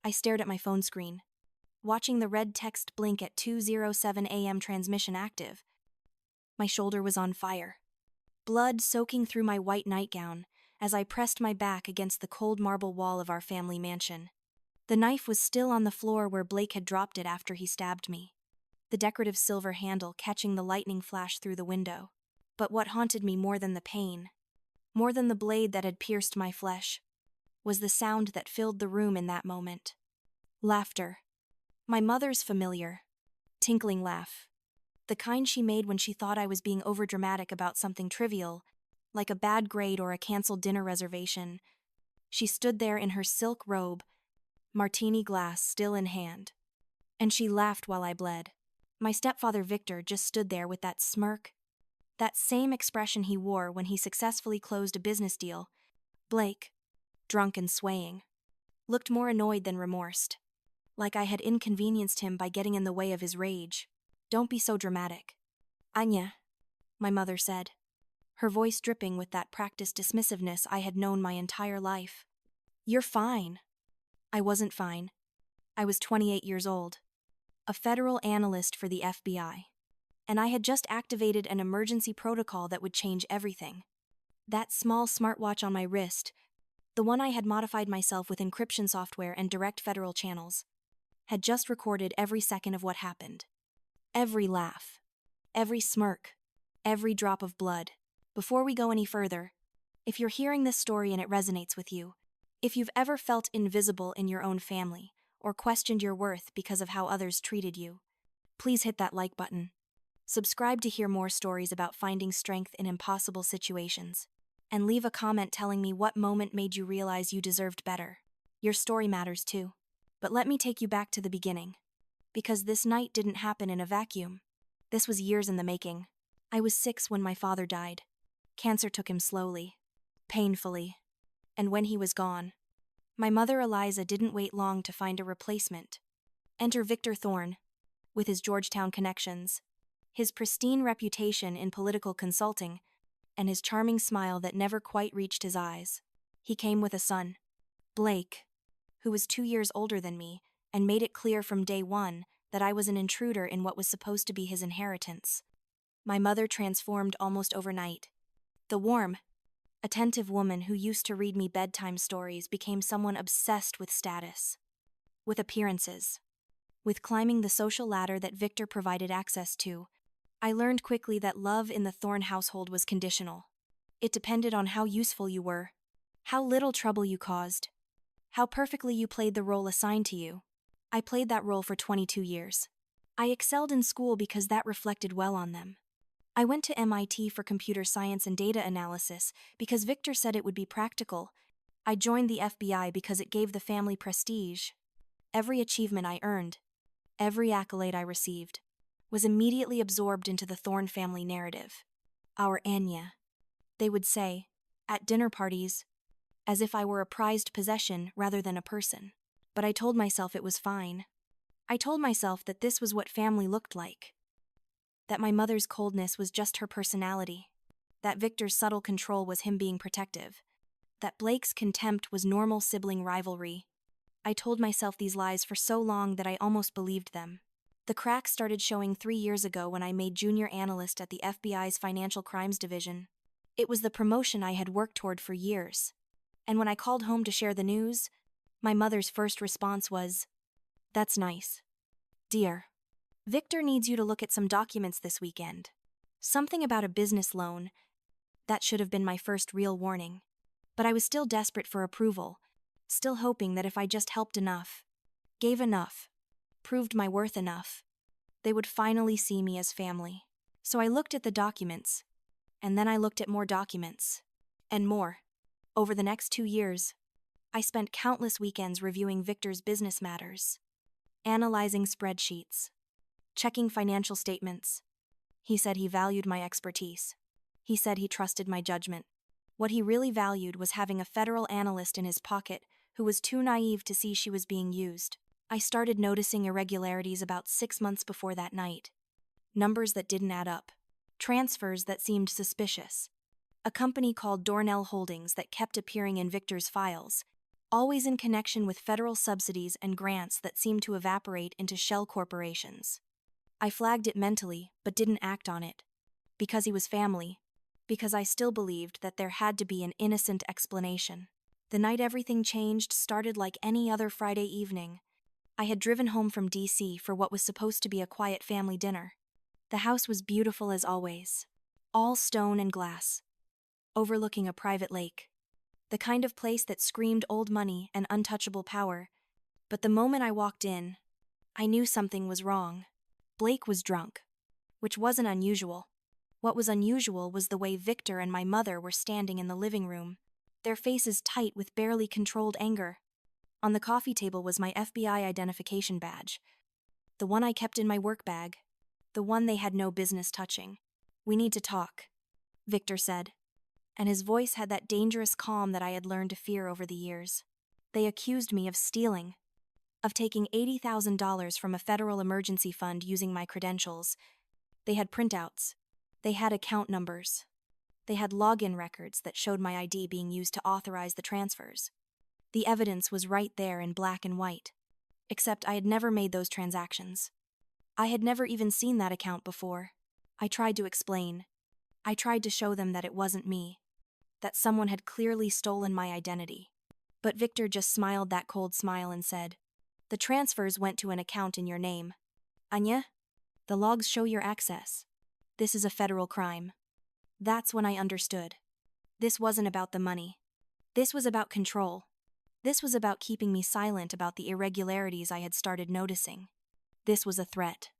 I stared at my phone screen, watching the red text blink at 2:07 a.m. transmission active. My shoulder was on fire, blood soaking through my white nightgown as I pressed my back against the cold marble wall of our family mansion. The knife was still on the floor where Blake had dropped it after he stabbed me, the decorative silver handle catching the lightning flash through the window. But what haunted me more than the pain, more than the blade that had pierced my flesh, was the sound that filled the room in that moment. Laughter. My mother's familiar, tinkling laugh. The kind she made when she thought I was being overdramatic about something trivial, like a bad grade or a canceled dinner reservation. She stood there in her silk robe, martini glass still in hand. And she laughed while I bled. My stepfather Victor just stood there with that smirk, that same expression he wore when he successfully closed a business deal. Blake, drunk and swaying, looked more annoyed than remorsed, like I had inconvenienced him by getting in the way of his rage. "Don't be so dramatic, Anya," my mother said, her voice dripping with that practiced dismissiveness I had known my entire life. "You're fine." I wasn't fine. I was 28 years old, a federal analyst for the FBI, and I had just activated an emergency protocol that would change everything. That small smartwatch on my wrist, the one I had modified myself with encryption software and direct federal channels, had just recorded every second of what happened. Every laugh, every smirk, every drop of blood. Before we go any further, if you're hearing this story and it resonates with you, if you've ever felt invisible in your own family or questioned your worth because of how others treated you, please hit that like button. Subscribe to hear more stories about finding strength in impossible situations, and leave a comment telling me what moment made you realize you deserved better. Your story matters too. But let me take you back to the beginning, because this night didn't happen in a vacuum. This was years in the making. I was 6 when my father died. Cancer took him slowly, painfully, and when he was gone, my mother Eliza didn't wait long to find a replacement. Enter Victor Thorne, with his Georgetown connections, his pristine reputation in political consulting, and his charming smile that never quite reached his eyes. He came with a son, Blake, who was 2 years older than me, and made it clear from day one that I was an intruder in what was supposed to be his inheritance. My mother transformed almost overnight. The warm, attentive woman who used to read me bedtime stories became someone obsessed with status, with appearances, with climbing the social ladder that Victor provided access to. I learned quickly that love in the Thorne household was conditional. It depended on how useful you were, how little trouble you caused, how perfectly you played the role assigned to you. I played that role for 22 years. I excelled in school because that reflected well on them. I went to MIT for computer science and data analysis because Victor said it would be practical. I joined the FBI because it gave the family prestige. Every achievement I earned, every accolade I received, was immediately absorbed into the Thorne family narrative. Our Anya, they would say, at dinner parties, as if I were a prized possession rather than a person. But I told myself it was fine. I told myself that this was what family looked like. That my mother's coldness was just her personality. That Victor's subtle control was him being protective. That Blake's contempt was normal sibling rivalry. I told myself these lies for so long that I almost believed them. The cracks started showing 3 years ago when I made junior analyst at the FBI's Financial Crimes Division. It was the promotion I had worked toward for years. And when I called home to share the news, my mother's first response was, "That's nice. Dear, Victor needs you to look at some documents this weekend." Something about a business loan. That should have been my first real warning. But I was still desperate for approval, still hoping that if I just helped enough, gave enough, proved my worth enough, they would finally see me as family. So I looked at the documents, and then I looked at more documents, and more. Over the next 2 years, I spent countless weekends reviewing Victor's business matters, analyzing spreadsheets, checking financial statements. He said he valued my expertise. He said he trusted my judgment. What he really valued was having a federal analyst in his pocket who was too naive to see she was being used. I started noticing irregularities about 6 months before that night. Numbers that didn't add up. Transfers that seemed suspicious. A company called Dornell Holdings that kept appearing in Victor's files, always in connection with federal subsidies and grants that seemed to evaporate into shell corporations. I flagged it mentally, but didn't act on it. Because he was family. Because I still believed that there had to be an innocent explanation. The night everything changed started like any other Friday evening. I had driven home from DC for what was supposed to be a quiet family dinner. The house was beautiful as always. All stone and glass. Overlooking a private lake. The kind of place that screamed old money and untouchable power. But the moment I walked in, I knew something was wrong. Blake was drunk. Which wasn't unusual. What was unusual was the way Victor and my mother were standing in the living room, their faces tight with barely controlled anger. On the coffee table was my FBI identification badge. The one I kept in my work bag. The one they had no business touching. "We need to talk," Victor said. And his voice had that dangerous calm that I had learned to fear over the years. They accused me of stealing. Of taking $80,000 from a federal emergency fund using my credentials. They had printouts. They had account numbers. They had login records that showed my ID being used to authorize the transfers. The evidence was right there in black and white. Except I had never made those transactions. I had never even seen that account before. I tried to explain. I tried to show them that it wasn't me. That someone had clearly stolen my identity. But Victor just smiled that cold smile and said, "The transfers went to an account in your name. Anya, the logs show your access. This is a federal crime." That's when I understood. This wasn't about the money. This was about control. This was about keeping me silent about the irregularities I had started noticing. This was a threat.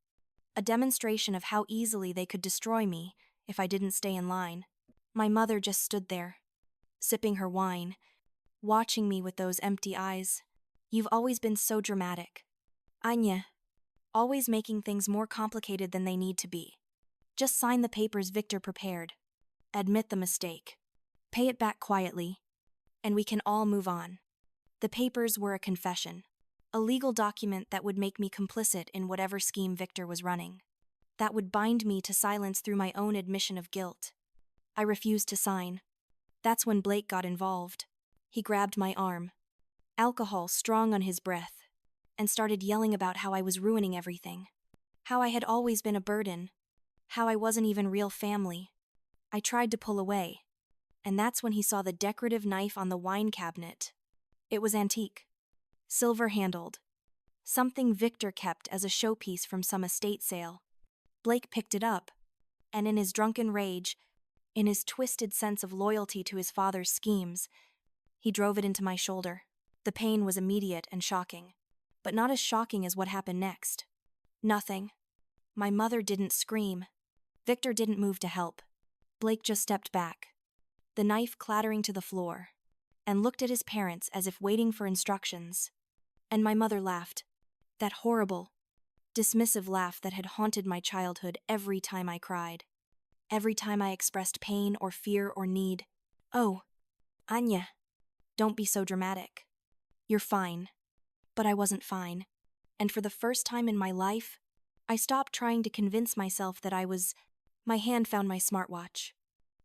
A demonstration of how easily they could destroy me if I didn't stay in line. My mother just stood there, sipping her wine, watching me with those empty eyes. "You've always been so dramatic. Anya, always making things more complicated than they need to be. Just sign the papers Victor prepared. Admit the mistake. Pay it back quietly. And we can all move on." The papers were a confession. A legal document that would make me complicit in whatever scheme Victor was running. That would bind me to silence through my own admission of guilt. I refused to sign. That's when Blake got involved. He grabbed my arm, alcohol strong on his breath, and started yelling about how I was ruining everything. How I had always been a burden. How I wasn't even real family. I tried to pull away, and that's when he saw the decorative knife on the wine cabinet. It was antique. Silver-handled. Something Victor kept as a showpiece from some estate sale. Blake picked it up, and in his drunken rage, in his twisted sense of loyalty to his father's schemes, he drove it into my shoulder. The pain was immediate and shocking, but not as shocking as what happened next. Nothing. My mother didn't scream. Victor didn't move to help. Blake just stepped back, the knife clattering to the floor, and looked at his parents as if waiting for instructions. And my mother laughed. That horrible, dismissive laugh that had haunted my childhood every time I cried. Every time I expressed pain or fear or need. "Oh, Anya, don't be so dramatic. You're fine." But I wasn't fine. And for the first time in my life, I stopped trying to convince myself that I was. My hand found my smartwatch.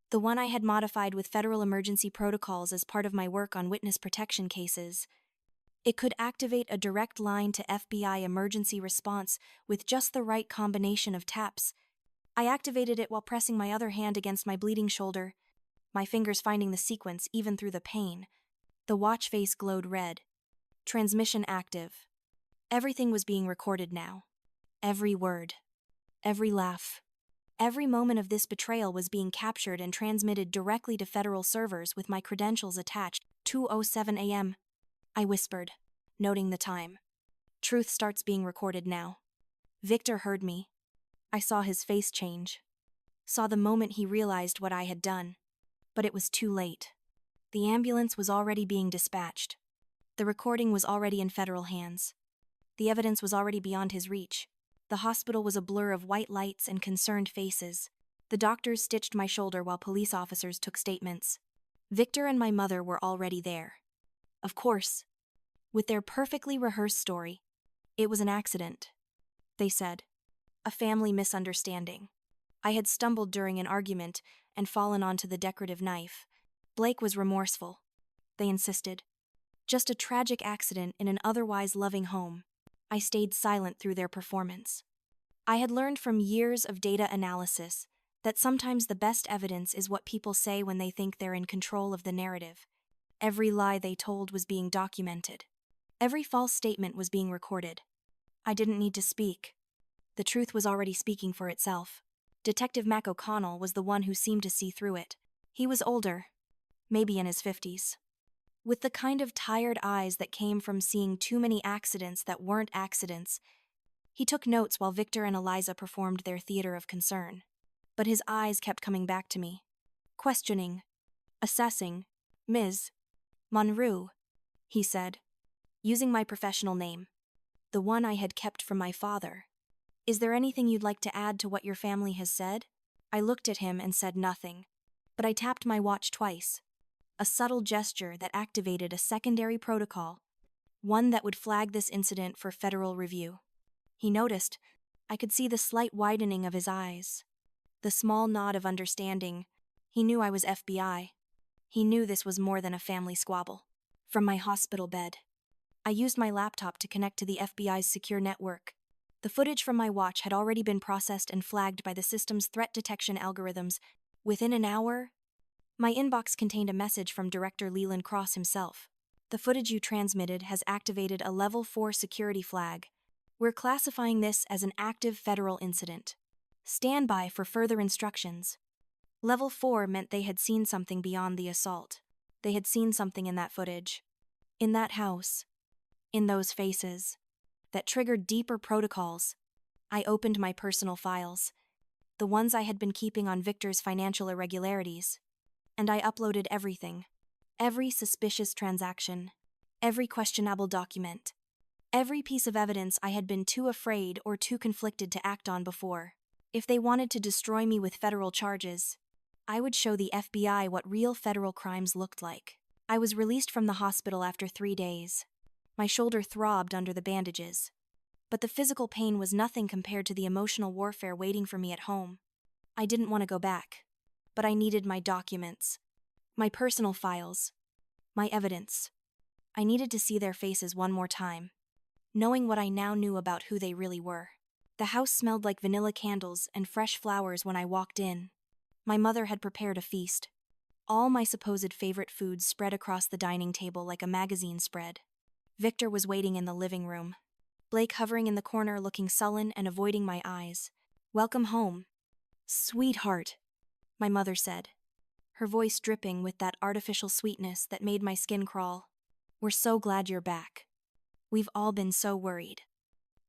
The one I had modified with federal emergency protocols as part of my work on witness protection cases. It could activate a direct line to FBI emergency response with just the right combination of taps. I activated it while pressing my other hand against my bleeding shoulder, my fingers finding the sequence even through the pain. The watch face glowed red. Transmission active. Everything was being recorded now. Every word. Every laugh. Every moment of this betrayal was being captured and transmitted directly to federal servers with my credentials attached. 2:07 a.m. I whispered, noting the time. "Truth starts being recorded now." Victor heard me. I saw his face change. Saw the moment he realized what I had done. But it was too late. The ambulance was already being dispatched. The recording was already in federal hands. The evidence was already beyond his reach. The hospital was a blur of white lights and concerned faces. The doctors stitched my shoulder while police officers took statements. Victor and my mother were already there. Of course. With their perfectly rehearsed story. It was an accident, they said. A family misunderstanding. I had stumbled during an argument and fallen onto the decorative knife. Blake was remorseful. They insisted. Just a tragic accident in an otherwise loving home. I stayed silent through their performance. I had learned from years of data analysis that sometimes the best evidence is what people say when they think they're in control of the narrative. Every lie they told was being documented. Every false statement was being recorded. I didn't need to speak. The truth was already speaking for itself. Detective Mac O'Connell was the one who seemed to see through it. He was older, maybe in his 50s. With the kind of tired eyes that came from seeing too many accidents that weren't accidents, he took notes while Victor and Eliza performed their theater of concern. But his eyes kept coming back to me. Questioning. Assessing. Ms. Monroe, he said, using my professional name. The one I had kept from my father. Is there anything you'd like to add to what your family has said? I looked at him and said nothing. But I tapped my watch twice. A subtle gesture that activated a secondary protocol. One that would flag this incident for federal review. He noticed. I could see the slight widening of his eyes. The small nod of understanding. He knew I was FBI. He knew this was more than a family squabble. From my hospital bed, I used my laptop to connect to the FBI's secure network. The footage from my watch had already been processed and flagged by the system's threat detection algorithms. Within an hour, my inbox contained a message from Director Leland Cross himself. The footage you transmitted has activated a Level 4 security flag. We're classifying this as an active federal incident. Stand by for further instructions. Level 4 meant they had seen something beyond the assault. They had seen something in that footage. In that house. In those faces. That triggered deeper protocols. I opened my personal files. The ones I had been keeping on Victor's financial irregularities. And I uploaded everything. Every suspicious transaction. Every questionable document. Every piece of evidence I had been too afraid or too conflicted to act on before. If they wanted to destroy me with federal charges, I would show the FBI what real federal crimes looked like. I was released from the hospital after 3 days. My shoulder throbbed under the bandages. But the physical pain was nothing compared to the emotional warfare waiting for me at home. I didn't want to go back. But I needed my documents. My personal files. My evidence. I needed to see their faces one more time. Knowing what I now knew about who they really were. The house smelled like vanilla candles and fresh flowers when I walked in. My mother had prepared a feast. All my supposed favorite foods spread across the dining table like a magazine spread. Victor was waiting in the living room. Blake hovering in the corner looking sullen and avoiding my eyes. Welcome home. Sweetheart, my mother said, her voice dripping with that artificial sweetness that made my skin crawl. We're so glad you're back. We've all been so worried.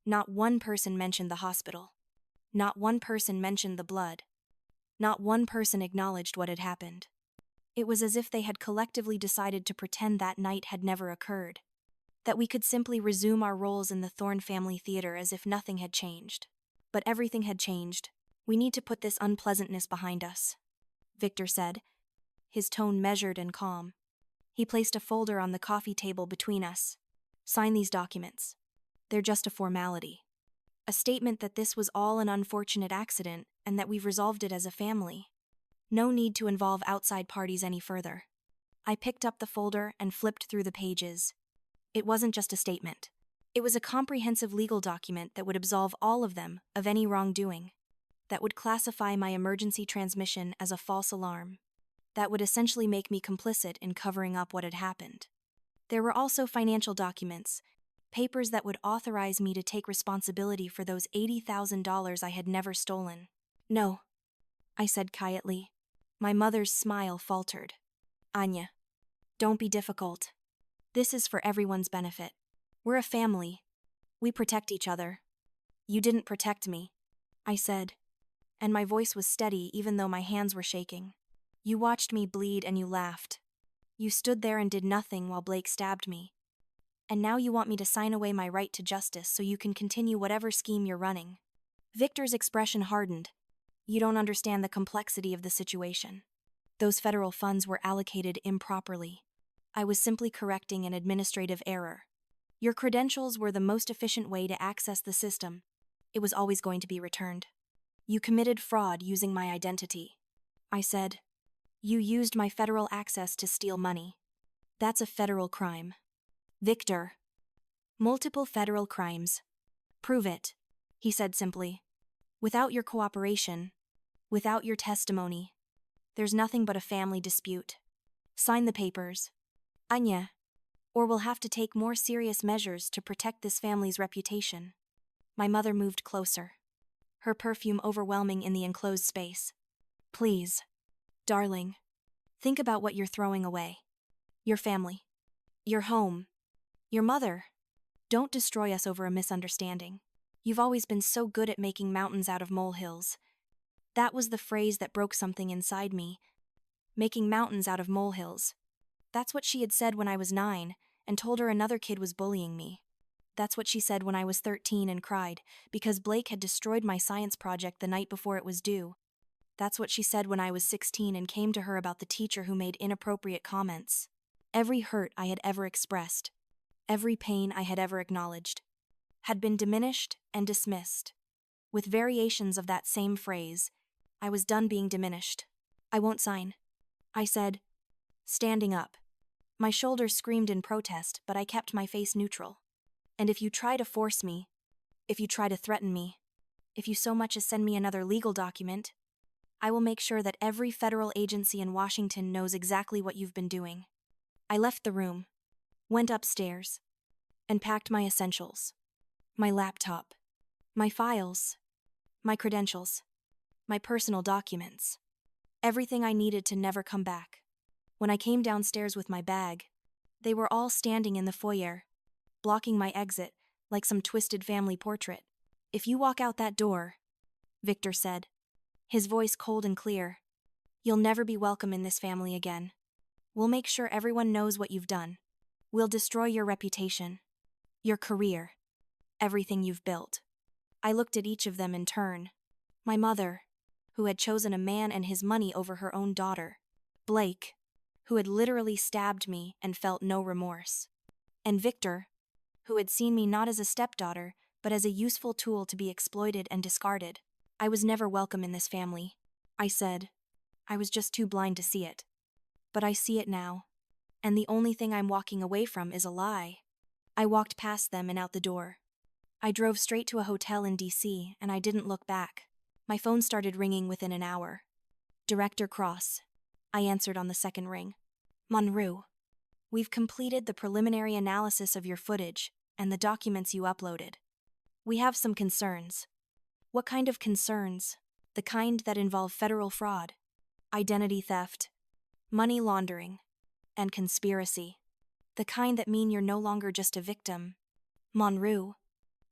Not one person mentioned the hospital. Not one person mentioned the blood. Not one person acknowledged what had happened. It was as if they had collectively decided to pretend that night had never occurred. That we could simply resume our roles in the Thorne family theater as if nothing had changed. But everything had changed. We need to put this unpleasantness behind us, Victor said, his tone measured and calm. He placed a folder on the coffee table between us. Sign these documents. They're just a formality. A statement that this was all an unfortunate accident and that we've resolved it as a family. No need to involve outside parties any further. I picked up the folder and flipped through the pages. It wasn't just a statement. It was a comprehensive legal document that would absolve all of them of any wrongdoing. That would classify my emergency transmission as a false alarm. That would essentially make me complicit in covering up what had happened. There were also financial documents, papers that would authorize me to take responsibility for those $80,000 I had never stolen. No, I said quietly. My mother's smile faltered. Anya, don't be difficult. This is for everyone's benefit. We're a family. We protect each other. You didn't protect me, I said, and my voice was steady even though my hands were shaking. You watched me bleed and you laughed. You stood there and did nothing while Blake stabbed me. And now you want me to sign away my right to justice so you can continue whatever scheme you're running. Victor's expression hardened. You don't understand the complexity of the situation. Those federal funds were allocated improperly. I was simply correcting an administrative error. Your credentials were the most efficient way to access the system. It was always going to be returned. You committed fraud using my identity. I said, you used my federal access to steal money. That's a federal crime. Victor. Multiple federal crimes. Prove it, he said simply. Without your cooperation, without your testimony, there's nothing but a family dispute. Sign the papers. Anya. Or we'll have to take more serious measures to protect this family's reputation. My mother moved closer, her perfume overwhelming in the enclosed space. Please, darling, think about what you're throwing away. Your family. Your home. Your mother. Don't destroy us over a misunderstanding. You've always been so good at making mountains out of molehills. That was the phrase that broke something inside me. Making mountains out of molehills. That's what she had said when I was 9, and told her another kid was bullying me. That's what she said when I was 13 and cried, because Blake had destroyed my science project the night before it was due. That's what she said when I was 16 and came to her about the teacher who made inappropriate comments. Every hurt I had ever expressed, every pain I had ever acknowledged, had been diminished and dismissed. With variations of that same phrase, I was done being diminished. I won't sign, I said, standing up. My shoulders screamed in protest, but I kept my face neutral. And if you try to force me, if you try to threaten me, if you so much as send me another legal document, I will make sure that every federal agency in Washington knows exactly what you've been doing. I left the room, went upstairs, and packed my essentials. My laptop, my files, my credentials, my personal documents. Everything I needed to never come back. When I came downstairs with my bag, they were all standing in the foyer, blocking my exit like some twisted family portrait. If you walk out that door, Victor said, his voice cold and clear, you'll never be welcome in this family again. We'll make sure everyone knows what you've done. We'll destroy your reputation, your career, everything you've built. I looked at each of them in turn. My mother, who had chosen a man and his money over her own daughter. Blake, who had literally stabbed me and felt no remorse. And Victor, who had seen me not as a stepdaughter, but as a useful tool to be exploited and discarded. I was never welcome in this family, I said. I was just too blind to see it. But I see it now, and the only thing I'm walking away from is a lie. I walked past them and out the door. I drove straight to a hotel in D.C., and I didn't look back. My phone started ringing within an hour. Director Cross, I answered on the second ring. Monroe, we've completed the preliminary analysis of your footage and the documents you uploaded. We have some concerns. What kind of concerns? The kind that involve federal fraud, identity theft, money laundering, and conspiracy. The kind that mean you're no longer just a victim. Monroe,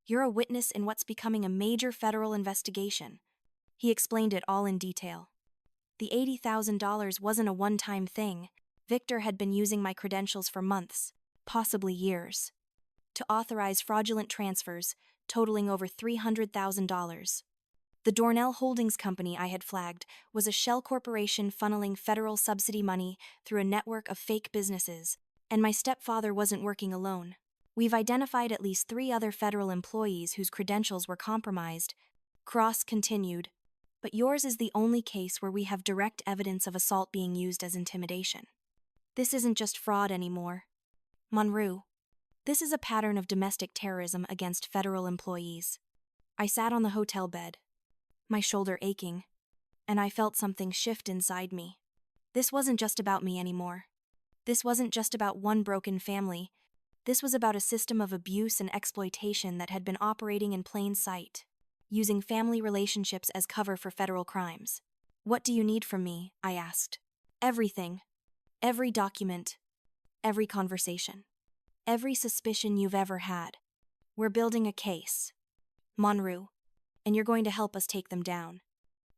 you're a witness in what's becoming a major federal investigation. He explained it all in detail. The $80,000 wasn't a one-time thing. Victor had been using my credentials for months, possibly years, to authorize fraudulent transfers totaling over $300,000. The Dornell Holdings Company I had flagged was a shell corporation funneling federal subsidy money through a network of fake businesses, and my stepfather wasn't working alone. We've identified at least 3 other federal employees whose credentials were compromised. Cross continued, but yours is the only case where we have direct evidence of assault being used as intimidation. This isn't just fraud anymore. Monroe, this is a pattern of domestic terrorism against federal employees. I sat on the hotel bed, my shoulder aching, and I felt something shift inside me. This wasn't just about me anymore. This wasn't just about one broken family. This was about a system of abuse and exploitation that had been operating in plain sight, using family relationships as cover for federal crimes. What do you need from me? I asked. Everything. Every document. Every conversation. Every suspicion you've ever had. We're building a case, Monroe, and you're going to help us take them down.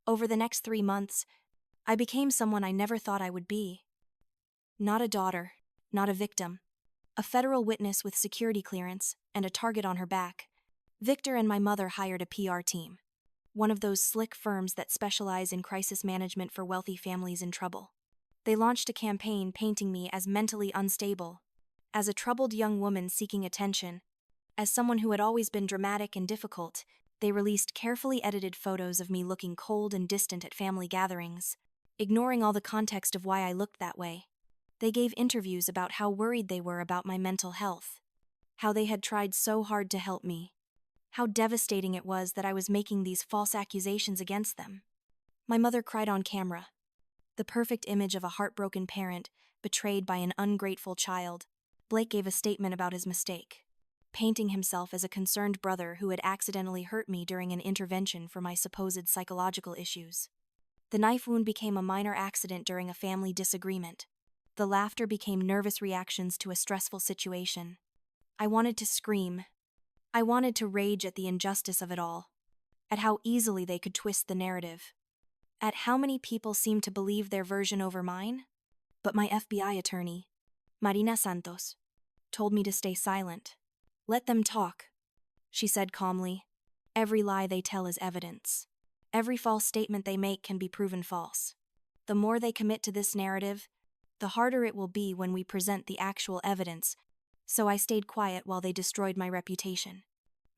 Over the next 3 months, I became someone I never thought I would be. Not a daughter, not a victim. A federal witness with security clearance and a target on her back. Victor and my mother hired a PR team, one of those slick firms that specialize in crisis management for wealthy families in trouble. They launched a campaign painting me as mentally unstable, as a troubled young woman seeking attention, as someone who had always been dramatic and difficult. They released carefully edited photos of me looking cold and distant at family gatherings, ignoring all the context of why I looked that way. They gave interviews about how worried they were about my mental health. how they had tried so hard to help me, how devastating it was that I was making these false accusations against them. My mother cried on camera, the perfect image of a heartbroken parent betrayed by an ungrateful child. Blake gave a statement about his mistake, painting himself as a concerned brother who had accidentally hurt me during an intervention for my supposed psychological issues. The knife wound became a minor accident during a family disagreement. The laughter became nervous reactions to a stressful situation. I wanted to scream. I wanted to rage at the injustice of it all, at how easily they could twist the narrative, at how many people seemed to believe their version over mine. But my FBI attorney, Marina Santos, told me to stay silent. Let them talk, she said calmly. Every lie they tell is evidence. Every false statement they make can be proven false. The more they commit to this narrative, the harder it will be when we present the actual evidence. So I stayed quiet while they destroyed my reputation.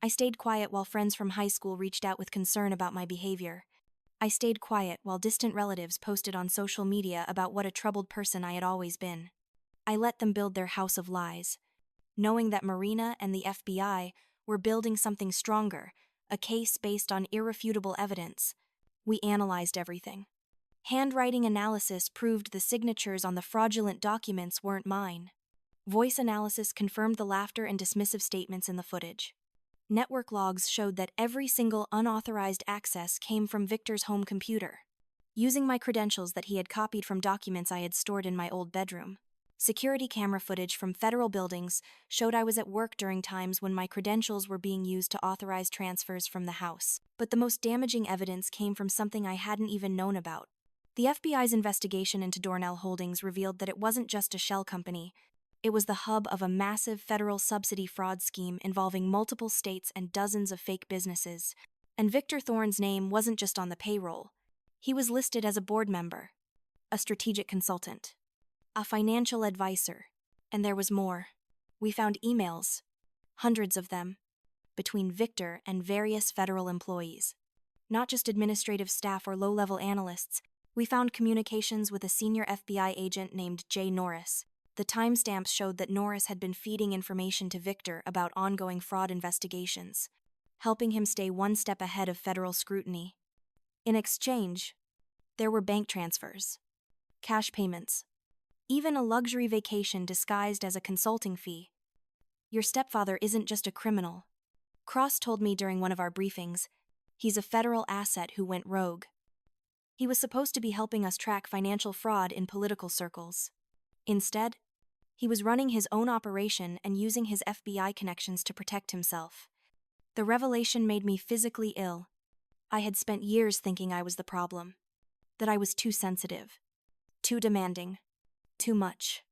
I stayed quiet while friends from high school reached out with concern about my behavior. I stayed quiet while distant relatives posted on social media about what a troubled person I had always been. I let them build their house of lies, knowing that Marina and the FBI were building something stronger, a case based on irrefutable evidence. We analyzed everything. Handwriting analysis proved the signatures on the fraudulent documents weren't mine. Voice analysis confirmed the laughter and dismissive statements in the footage. Network logs showed that every single unauthorized access came from Victor's home computer, using my credentials that he had copied from documents I had stored in my old bedroom. Security camera footage from federal buildings showed I was at work during times when my credentials were being used to authorize transfers from the house. But the most damaging evidence came from something I hadn't even known about. The FBI's investigation into Dornell Holdings revealed that it wasn't just a shell company. It was the hub of a massive federal subsidy fraud scheme involving multiple states and dozens of fake businesses. And Victor Thorne's name wasn't just on the payroll. He was listed as a board member, a strategic consultant, a financial advisor, and there was more. We found emails, hundreds of them, between Victor and various federal employees. Not just administrative staff or low-level analysts, we found communications with a senior FBI agent named Jay Norris. The timestamps showed that Norris had been feeding information to Victor about ongoing fraud investigations, helping him stay one step ahead of federal scrutiny. In exchange, there were bank transfers, cash payments, even a luxury vacation disguised as a consulting fee. Your stepfather isn't just a criminal. Cross told me during one of our briefings, he's a federal asset who went rogue. He was supposed to be helping us track financial fraud in political circles. Instead, he was running his own operation and using his FBI connections to protect himself. The revelation made me physically ill. I had spent years thinking I was the problem, that I was too sensitive, too demanding, too much.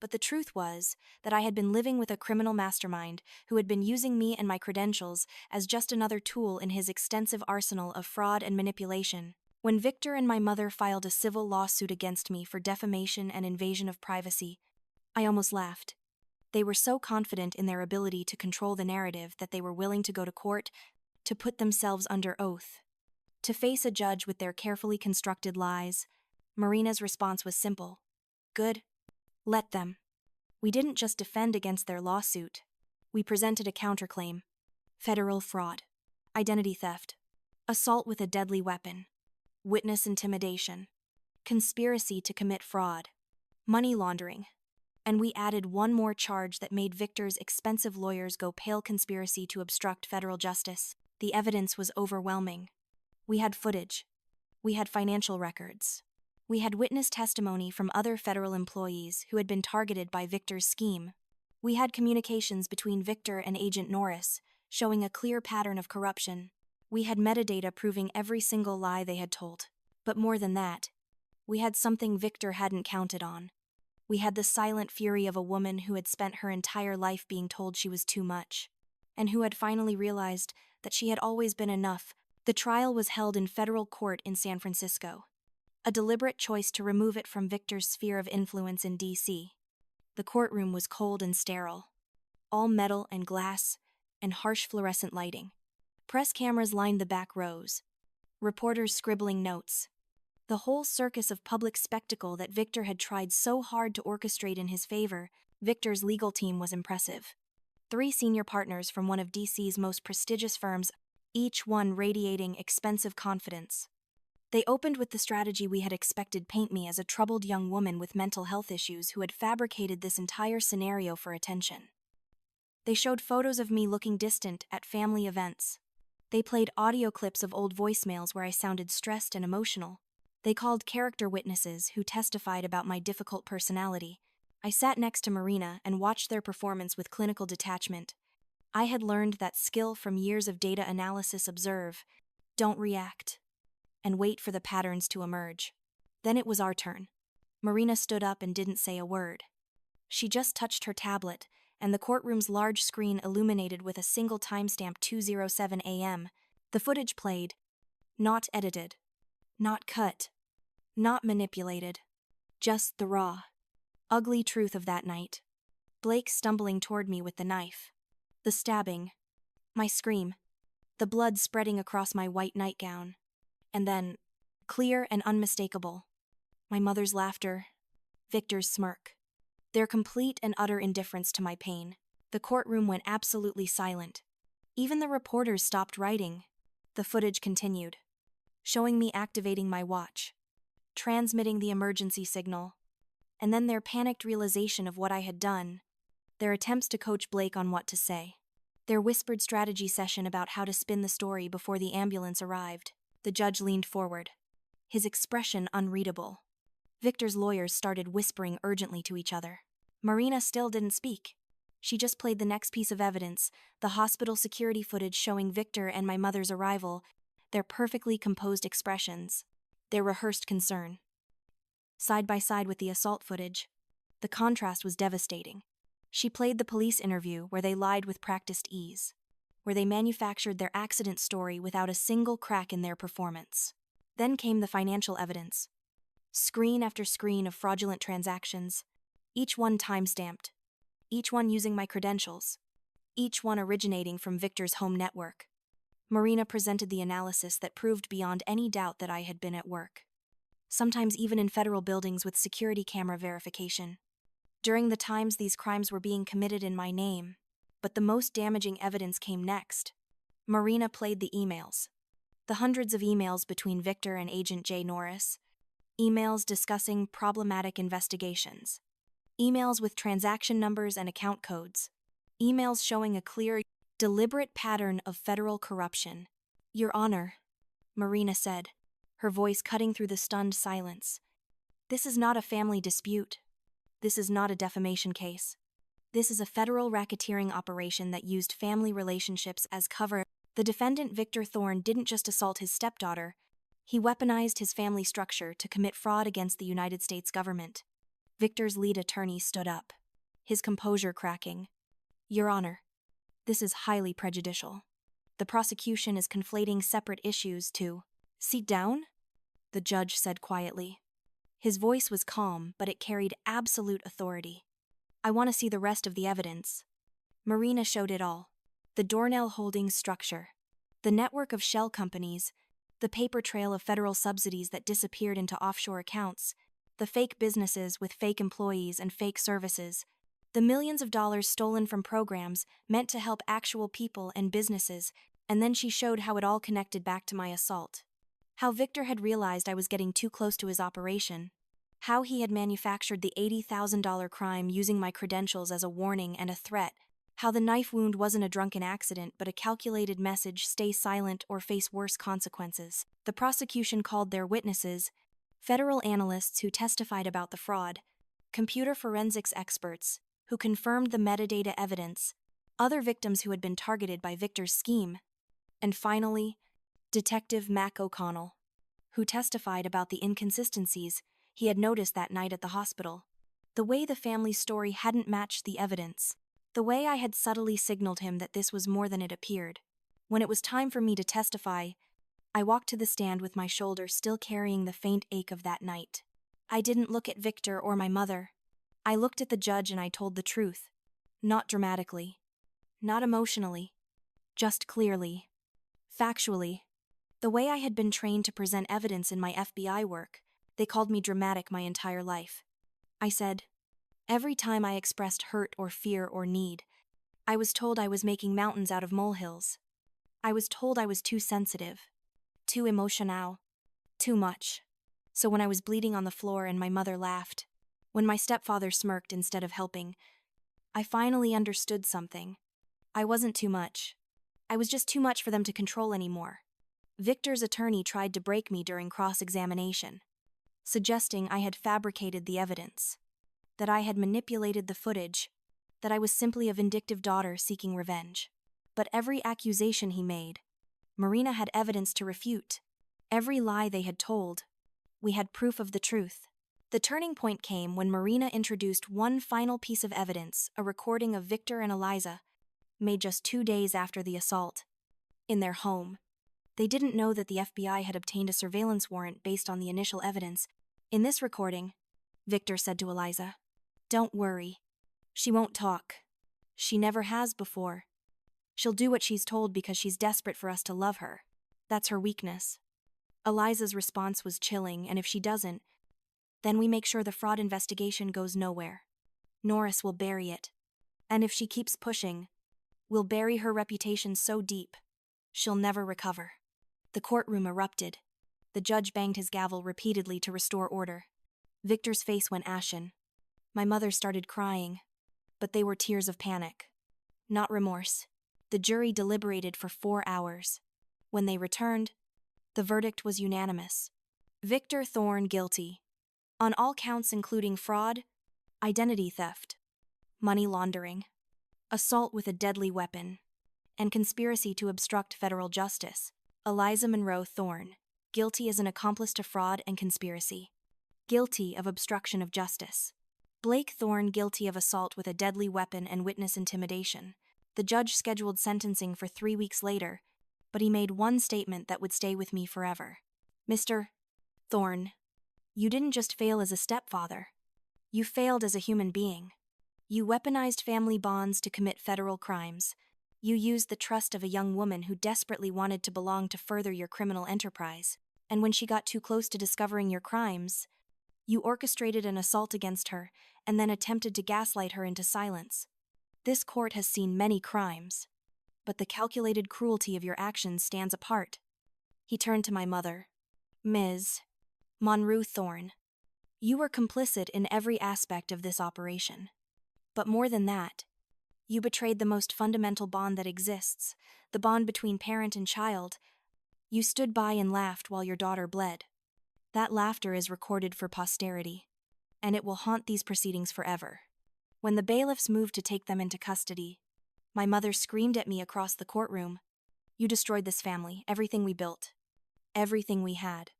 But the truth was that I had been living with a criminal mastermind who had been using me and my credentials as just another tool in his extensive arsenal of fraud and manipulation. When Victor and my mother filed a civil lawsuit against me for defamation and invasion of privacy, I almost laughed. They were so confident in their ability to control the narrative that they were willing to go to court, to put themselves under oath, to face a judge with their carefully constructed lies. Marina's response was simple. Good. Let them. We didn't just defend against their lawsuit. We presented a counterclaim. Federal fraud, identity theft, assault with a deadly weapon, witness intimidation, conspiracy to commit fraud, money laundering. And we added one more charge that made Victor's expensive lawyers go pale: conspiracy to obstruct federal justice. The evidence was overwhelming. We had footage. We had financial records. We had witness testimony from other federal employees who had been targeted by Victor's scheme. We had communications between Victor and Agent Norris, showing a clear pattern of corruption. We had metadata proving every single lie they had told. But more than that, we had something Victor hadn't counted on. We had the silent fury of a woman who had spent her entire life being told she was too much, and who had finally realized that she had always been enough. The trial was held in federal court in San Francisco, a deliberate choice to remove it from Victor's sphere of influence in D.C. The courtroom was cold and sterile, all metal and glass and harsh fluorescent lighting. Press cameras lined the back rows, reporters scribbling notes. The whole circus of public spectacle that Victor had tried so hard to orchestrate in his favor. Victor's legal team was impressive. 3 senior partners from one of DC's most prestigious firms, each one radiating expensive confidence. They opened with the strategy we had expected: paint me as a troubled young woman with mental health issues who had fabricated this entire scenario for attention. They showed photos of me looking distant at family events. They played audio clips of old voicemails where I sounded stressed and emotional. They called character witnesses who testified about my difficult personality. I sat next to Marina and watched their performance with clinical detachment. I had learned that skill from years of data analysis: observe, don't react, and wait for the patterns to emerge. Then it was our turn. Marina stood up and didn't say a word. She just touched her tablet, and the courtroom's large screen illuminated with a single timestamp: 2:07 a.m. The footage played. Not edited. Not cut. Not manipulated. Just the raw, ugly truth of that night. Blake stumbling toward me with the knife. The stabbing. My scream. The blood spreading across my white nightgown. And then, clear and unmistakable, my mother's laughter, Victor's smirk. Their complete and utter indifference to my pain. The courtroom went absolutely silent. Even the reporters stopped writing. The footage continued, showing me activating my watch, transmitting the emergency signal, and then their panicked realization of what I had done, their attempts to coach Blake on what to say, their whispered strategy session about how to spin the story before the ambulance arrived. The judge leaned forward, his expression unreadable. Victor's lawyers started whispering urgently to each other. Marina still didn't speak. She just played the next piece of evidence, the hospital security footage showing Victor and my mother's arrival, their perfectly composed expressions, their rehearsed concern. Side by side with the assault footage, the contrast was devastating. She played the police interview where they lied with practiced ease, where they manufactured their accident story without a single crack in their performance. Then came the financial evidence. Screen after screen of fraudulent transactions, each one time-stamped, each one using my credentials, each one originating from Victor's home network. Marina presented the analysis that proved beyond any doubt that I had been at work, sometimes even in federal buildings with security camera verification, during the times these crimes were being committed in my name. But the most damaging evidence came next. Marina played the emails. The hundreds of emails between Victor and Agent J. Norris. Emails discussing problematic investigations. Emails with transaction numbers and account codes. Emails showing a clear, deliberate pattern of federal corruption. Your Honor, Marina said, her voice cutting through the stunned silence. This is not a family dispute. This is not a defamation case. This is a federal racketeering operation that used family relationships as cover. The defendant, Victor Thorne, didn't just assault his stepdaughter. He weaponized his family structure to commit fraud against the United States government. Victor's lead attorney stood up, his composure cracking. Your Honor, this is highly prejudicial. The prosecution is conflating separate issues to... Sit down? The judge said quietly. His voice was calm, but it carried absolute authority. I want to see the rest of the evidence. Marina showed it all. The Dornell Holdings structure, the network of shell companies, the paper trail of federal subsidies that disappeared into offshore accounts, the fake businesses with fake employees and fake services, the millions of dollars stolen from programs meant to help actual people and businesses, and then she showed how it all connected back to my assault. How Victor had realized I was getting too close to his operation. How he had manufactured the $80,000 crime using my credentials as a warning and a threat. How the knife wound wasn't a drunken accident but a calculated message: stay silent or face worse consequences. The prosecution called their witnesses, federal analysts who testified about the fraud, computer forensics experts who confirmed the metadata evidence, other victims who had been targeted by Victor's scheme, and finally, Detective Mac O'Connell, who testified about the inconsistencies he had noticed that night at the hospital. The way the family's story hadn't matched the evidence. The way I had subtly signaled him that this was more than it appeared. When it was time for me to testify, I walked to the stand with my shoulder still carrying the faint ache of that night. I didn't look at Victor or my mother. I looked at the judge and I told the truth. Not dramatically. Not emotionally. Just clearly. Factually. The way I had been trained to present evidence in my FBI work. They called me dramatic my entire life. I said, every time I expressed hurt or fear or need, I was told I was making mountains out of molehills. I was told I was too sensitive, too emotional, too much. So when I was bleeding on the floor and my mother laughed, when my stepfather smirked instead of helping, I finally understood something. I wasn't too much. I was just too much for them to control anymore. Victor's attorney tried to break me during cross-examination, suggesting I had fabricated the evidence, that I had manipulated the footage, that I was simply a vindictive daughter seeking revenge. But every accusation he made, Marina had evidence to refute. Every lie they had told, we had proof of the truth. The turning point came when Marina introduced one final piece of evidence, a recording of Victor and Eliza, made just 2 days after the assault, in their home. They didn't know that the FBI had obtained a surveillance warrant based on the initial evidence. In this recording, Victor said to Eliza, "Don't worry. She won't talk. She never has before. She'll do what she's told because she's desperate for us to love her. That's her weakness." Eliza's response was chilling, and if she doesn't, then we make sure the fraud investigation goes nowhere. Norris will bury it. And if she keeps pushing, we'll bury her reputation so deep, she'll never recover. The courtroom erupted. The judge banged his gavel repeatedly to restore order. Victor's face went ashen. My mother started crying, but they were tears of panic, not remorse. The jury deliberated for 4 hours. When they returned, the verdict was unanimous. Victor Thorne guilty, on all counts including fraud, identity theft, money laundering, assault with a deadly weapon, and conspiracy to obstruct federal justice. Eliza Monroe Thorne, guilty as an accomplice to fraud and conspiracy. Guilty of obstruction of justice. Blake Thorne guilty of assault with a deadly weapon and witness intimidation. The judge scheduled sentencing for 3 weeks later, but he made one statement that would stay with me forever. "Mr. Thorne, you didn't just fail as a stepfather. You failed as a human being. You weaponized family bonds to commit federal crimes. You used the trust of a young woman who desperately wanted to belong to further your criminal enterprise. And when she got too close to discovering your crimes, you orchestrated an assault against her and then attempted to gaslight her into silence. This court has seen many crimes, but the calculated cruelty of your actions stands apart." He turned to my mother. "Ms. Monroe Thorne, you were complicit in every aspect of this operation. But more than that, you betrayed the most fundamental bond that exists, the bond between parent and child. You stood by and laughed while your daughter bled. That laughter is recorded for posterity, and it will haunt these proceedings forever." When the bailiffs moved to take them into custody, my mother screamed at me across the courtroom, "You destroyed this family, everything we built, everything we had.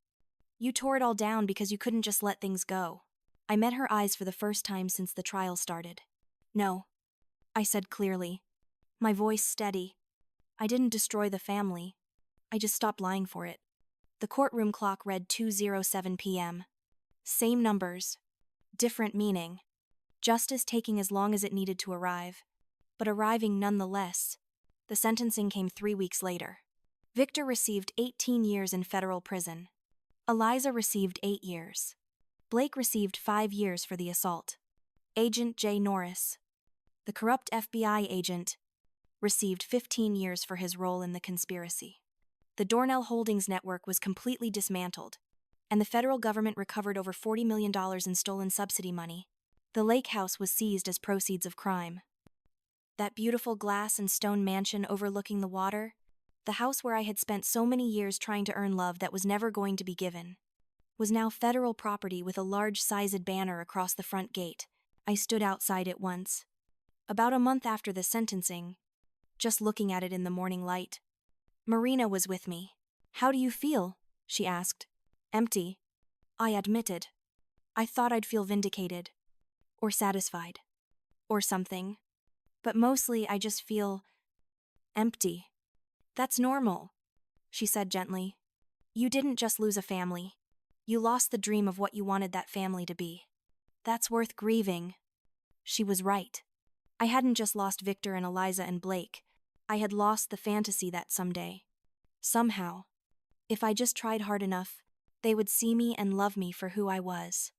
You tore it all down because you couldn't just let things go." I met her eyes for the first time since the trial started. "No," I said clearly, my voice steady. "I didn't destroy the family. I just stopped lying for it." The courtroom clock read 2:07 p.m. Same numbers, different meaning. Justice taking as long as it needed to arrive, but arriving nonetheless. The sentencing came 3 weeks later. Victor received 18 years in federal prison. Eliza received 8 years. Blake received 5 years for the assault. Agent J. Norris, the corrupt FBI agent, received 15 years for his role in the conspiracy. The Dornell Holdings network was completely dismantled, and the federal government recovered over $40 million in stolen subsidy money. The lake house was seized as proceeds of crime. That beautiful glass and stone mansion overlooking the water, the house where I had spent so many years trying to earn love that was never going to be given, was now federal property with a large-sized banner across the front gate. I stood outside it once, about a month after the sentencing, just looking at it in the morning light. Marina was with me. "How do you feel?" she asked. "Empty," I admitted. I thought I'd feel vindicated, or satisfied, or something. But mostly I just feel empty. "That's normal," she said gently. "You didn't just lose a family. You lost the dream of what you wanted that family to be. That's worth grieving." She was right. I hadn't just lost Victor and Eliza and Blake. I had lost the fantasy that someday, somehow, if I just tried hard enough, they would see me and love me for who I was.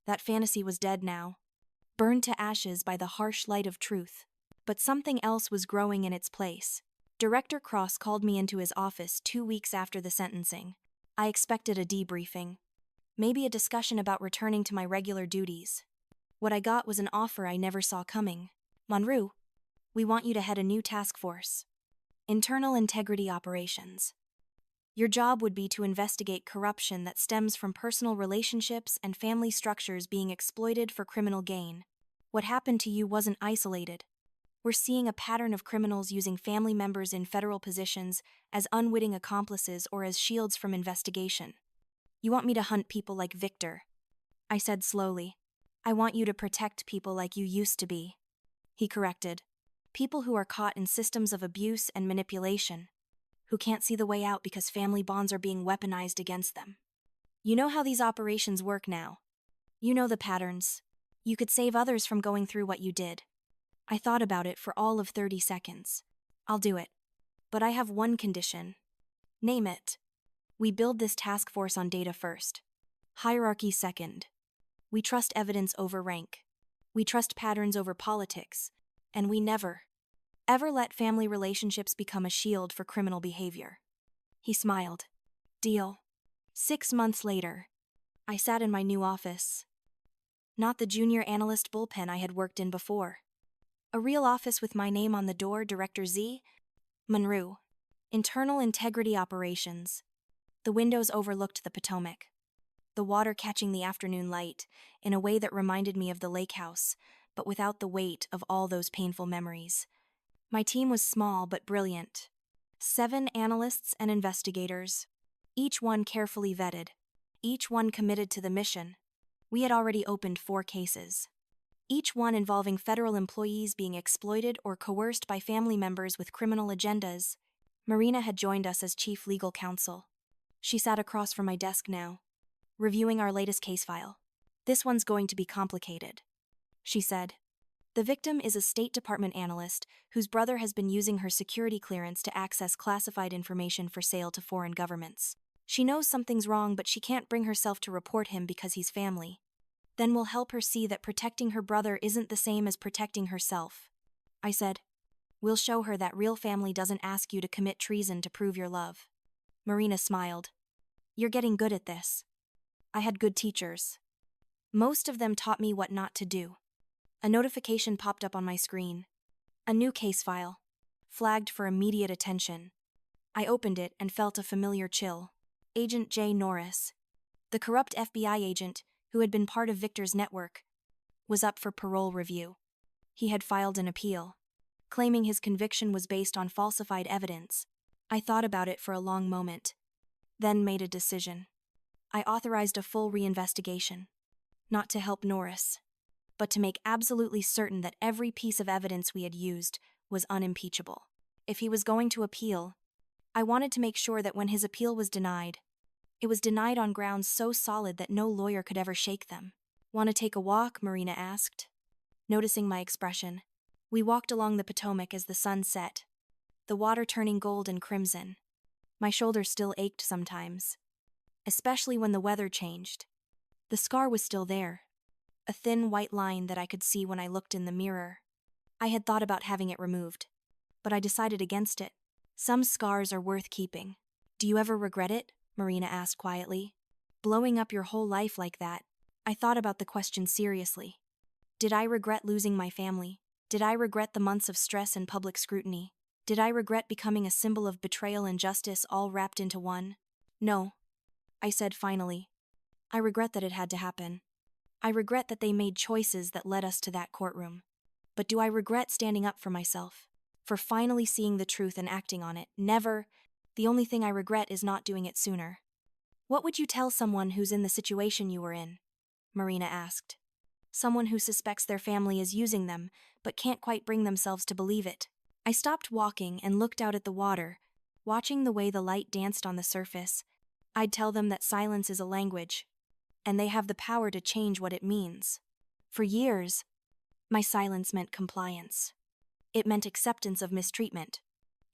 That fantasy was dead now, burned to ashes by the harsh light of truth. But something else was growing in its place. Director Cross called me into his office 2 weeks after the sentencing. I expected a debriefing. Maybe a discussion about returning to my regular duties. What I got was an offer I never saw coming. Monroe, we want you to head a new task force. Internal Integrity Operations. Your job would be to investigate corruption that stems from personal relationships and family structures being exploited for criminal gain. What happened to you wasn't isolated. We're seeing a pattern of criminals using family members in federal positions as unwitting accomplices or as shields from investigation. You want me to hunt people like Victor? I said slowly. I want you to protect people like you used to be. He corrected. People who are caught in systems of abuse and manipulation, who can't see the way out because family bonds are being weaponized against them. You know how these operations work now. You know the patterns. You could save others from going through what you did. I thought about it for all of 30 seconds. I'll do it. But I have one condition. Name it. We build this task force on data first. Hierarchy second. We trust evidence over rank. We trust patterns over politics. And we never, ever let family relationships become a shield for criminal behavior. He smiled. Deal. 6 months later, I sat in my new office. Not the junior analyst bullpen I had worked in before. A real office with my name on the door, Director Z. Monroe. Internal Integrity Operations. The windows overlooked the Potomac, the water catching the afternoon light in a way that reminded me of the lake house, but without the weight of all those painful memories. My team was small but brilliant. 7 analysts and investigators, each one carefully vetted, each one committed to the mission. We had already opened 4 cases, each one involving federal employees being exploited or coerced by family members with criminal agendas. Marina had joined us as chief legal counsel. She sat across from my desk now, reviewing our latest case file. This one's going to be complicated, she said. The victim is a State Department analyst whose brother has been using her security clearance to access classified information for sale to foreign governments. She knows something's wrong, but she can't bring herself to report him because he's family. Then we'll help her see that protecting her brother isn't the same as protecting herself. I said, we'll show her that real family doesn't ask you to commit treason to prove your love. Marina smiled. You're getting good at this. I had good teachers. Most of them taught me what not to do. A notification popped up on my screen. A new case file, flagged for immediate attention. I opened it and felt a familiar chill. Agent J. Norris, the corrupt FBI agent who had been part of Victor's network, was up for parole review. He had filed an appeal, claiming his conviction was based on falsified evidence. I thought about it for a long moment, then made a decision. I authorized a full reinvestigation, not to help Norris, but to make absolutely certain that every piece of evidence we had used was unimpeachable. If he was going to appeal, I wanted to make sure that when his appeal was denied, it was denied on grounds so solid that no lawyer could ever shake them. Want to take a walk? Marina asked, noticing my expression. We walked along the Potomac as the sun set, the water turning gold and crimson. My shoulder still ached sometimes, especially when the weather changed. The scar was still there, a thin white line that I could see when I looked in the mirror. I had thought about having it removed, but I decided against it. Some scars are worth keeping. Do you ever regret it? Marina asked quietly. Blowing up your whole life like that. I thought about the question seriously. Did I regret losing my family? Did I regret the months of stress and public scrutiny? Did I regret becoming a symbol of betrayal and justice all wrapped into one? No, I said finally. I regret that it had to happen. I regret that they made choices that led us to that courtroom. But do I regret standing up for myself? For finally seeing the truth and acting on it? Never. The only thing I regret is not doing it sooner. What would you tell someone who's in the situation you were in? Marina asked. Someone who suspects their family is using them, but can't quite bring themselves to believe it. I stopped walking and looked out at the water, watching the way the light danced on the surface. I'd tell them that silence is a language, and they have the power to change what it means. For years, my silence meant compliance. It meant acceptance of mistreatment.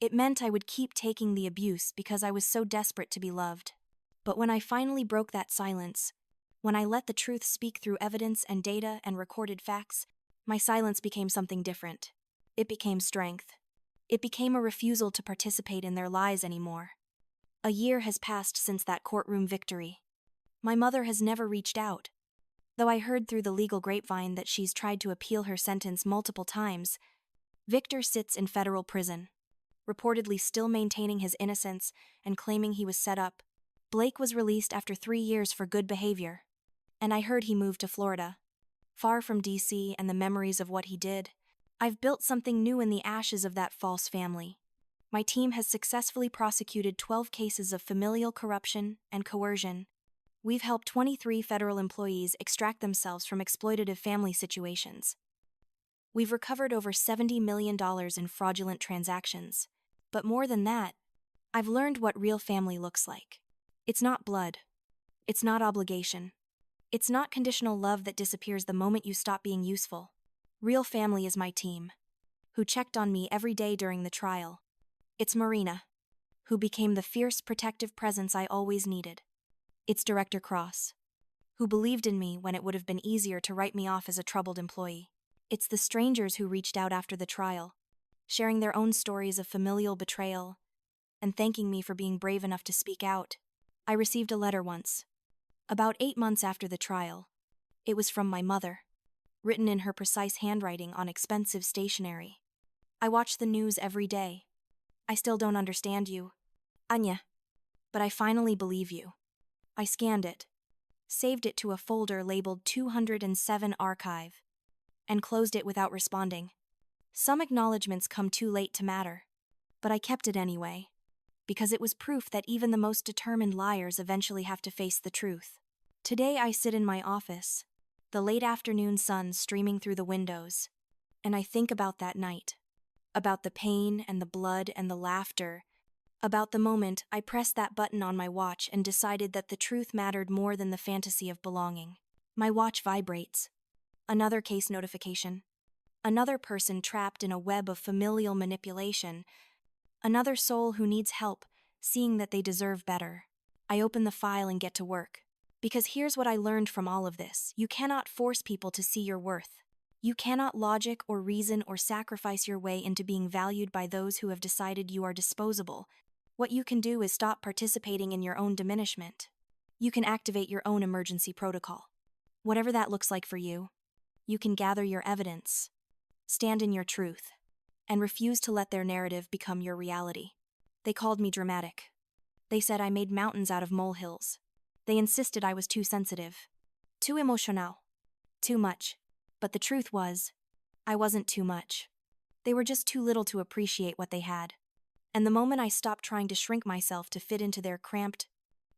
It meant I would keep taking the abuse because I was so desperate to be loved. But when I finally broke that silence, when I let the truth speak through evidence and data and recorded facts, my silence became something different. It became strength. It became a refusal to participate in their lies anymore. A year has passed since that courtroom victory. My mother has never reached out. Though I heard through the legal grapevine that she's tried to appeal her sentence multiple times, Victor sits in federal prison, reportedly still maintaining his innocence and claiming he was set up. Blake was released after 3 years for good behavior, and I heard he moved to Florida. Far from DC and the memories of what he did, I've built something new in the ashes of that false family. My team has successfully prosecuted 12 cases of familial corruption and coercion. We've helped 23 federal employees extract themselves from exploitative family situations. We've recovered over $70 million in fraudulent transactions. But more than that, I've learned what real family looks like. It's not blood. It's not obligation. It's not conditional love that disappears the moment you stop being useful. Real family is my team, who checked on me every day during the trial. It's Marina, who became the fierce protective presence I always needed. It's Director Cross, who believed in me when it would have been easier to write me off as a troubled employee. It's the strangers who reached out after the trial, sharing their own stories of familial betrayal and thanking me for being brave enough to speak out. I received a letter once, about 8 months after the trial. It was from my mother, written in her precise handwriting on expensive stationery. I watch the news every day. I still don't understand you, Anya, but I finally believe you. I scanned it, saved it to a folder labeled 207 Archive, and closed it without responding. Some acknowledgments come too late to matter, but I kept it anyway, because it was proof that even the most determined liars eventually have to face the truth. Today I sit in my office, the late afternoon sun streaming through the windows, and I think about that night, about the pain and the blood and the laughter, about the moment I pressed that button on my watch and decided that the truth mattered more than the fantasy of belonging. My watch vibrates. Another case notification. Another person trapped in a web of familial manipulation. Another soul who needs help, seeing that they deserve better. I open the file and get to work. Because here's what I learned from all of this. You cannot force people to see your worth. You cannot logic or reason or sacrifice your way into being valued by those who have decided you are disposable. What you can do is stop participating in your own diminishment. You can activate your own emergency protocol. Whatever that looks like for you, you can gather your evidence, stand in your truth, and refuse to let their narrative become your reality. They called me dramatic. They said I made mountains out of molehills. They insisted I was too sensitive, too emotional, too much. But the truth was, I wasn't too much. They were just too little to appreciate what they had. And the moment I stopped trying to shrink myself to fit into their cramped,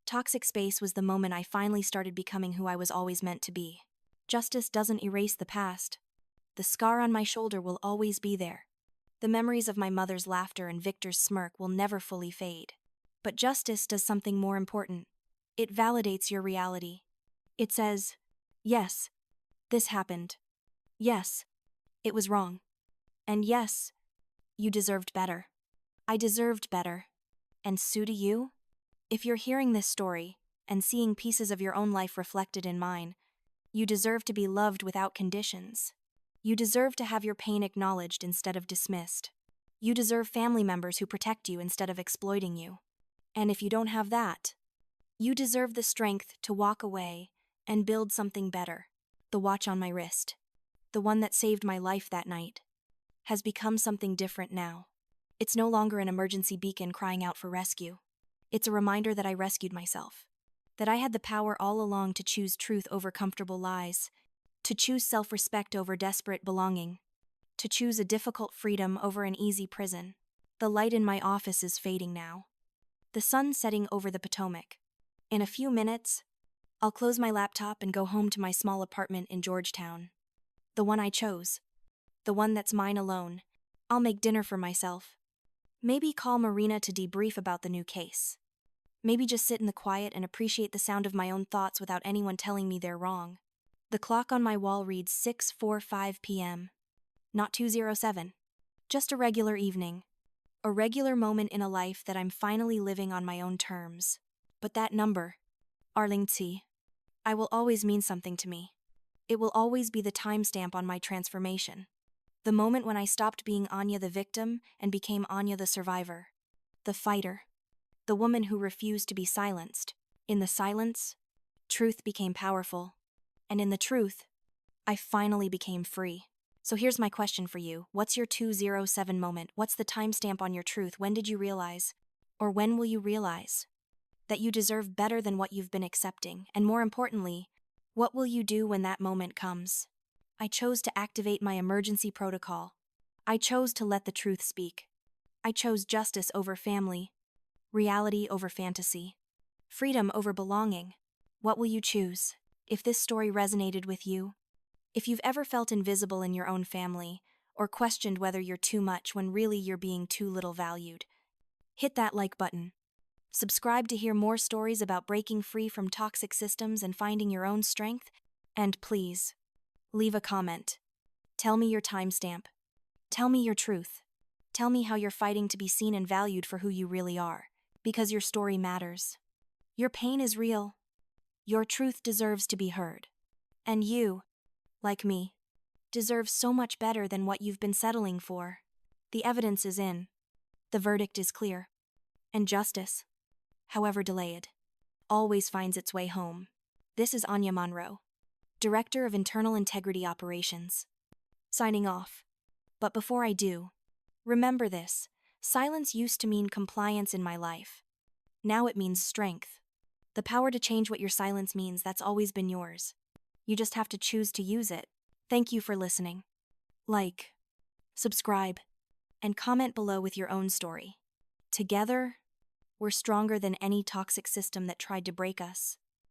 toxic space was the moment I finally started becoming who I was always meant to be. Justice doesn't erase the past. The scar on my shoulder will always be there. The memories of my mother's laughter and Victor's smirk will never fully fade. But justice does something more important. It validates your reality. It says, yes, this happened. Yes, it was wrong. And yes, you deserved better. I deserved better. And so do you? If you're hearing this story and seeing pieces of your own life reflected in mine, you deserve to be loved without conditions. You deserve to have your pain acknowledged instead of dismissed. You deserve family members who protect you instead of exploiting you. And if you don't have that, you deserve the strength to walk away and build something better. The watch on my wrist, the one that saved my life that night, has become something different now. It's no longer an emergency beacon crying out for rescue. It's a reminder that I rescued myself, that I had the power all along to choose truth over comfortable lies, to choose self-respect over desperate belonging, to choose a difficult freedom over an easy prison. The light in my office is fading now. The sun's setting over the Potomac. In a few minutes, I'll close my laptop and go home to my small apartment in Georgetown. The one I chose. The one that's mine alone. I'll make dinner for myself. Maybe call Marina to debrief about the new case. Maybe just sit in the quiet and appreciate the sound of my own thoughts without anyone telling me they're wrong. The clock on my wall reads 6:45 p.m. Not 2:07. Just a regular evening. A regular moment in a life that I'm finally living on my own terms. But that number, Arlington, I will always mean something to me. It will always be the timestamp on my transformation. The moment when I stopped being Anya the victim and became Anya the survivor. The fighter. The woman who refused to be silenced. In the silence, truth became powerful. And in the truth, I finally became free. So here's my question for you. What's your 207 moment? What's the timestamp on your truth? When did you realize? Or when will you realize that you deserve better than what you've been accepting? And more importantly, what will you do when that moment comes? I chose to activate my emergency protocol. I chose to let the truth speak. I chose justice over family, reality over fantasy, freedom over belonging. What will you choose? If this story resonated with you, if you've ever felt invisible in your own family, or questioned whether you're too much when really you're being too little valued, hit that like button. Subscribe to hear more stories about breaking free from toxic systems and finding your own strength. And please, leave a comment. Tell me your timestamp. Tell me your truth. Tell me how you're fighting to be seen and valued for who you really are, because your story matters. Your pain is real. Your truth deserves to be heard. And you, like me, deserve so much better than what you've been settling for. The evidence is in. The verdict is clear. And justice, however delayed, always finds its way home. This is Anya Monroe, Director of Internal Integrity Operations, signing off. But before I do, remember this: silence used to mean compliance in my life. Now it means strength. The power to change what your silence means, that's always been yours. You just have to choose to use it. Thank you for listening. Like, subscribe, and comment below with your own story. Together, we're stronger than any toxic system that tried to break us.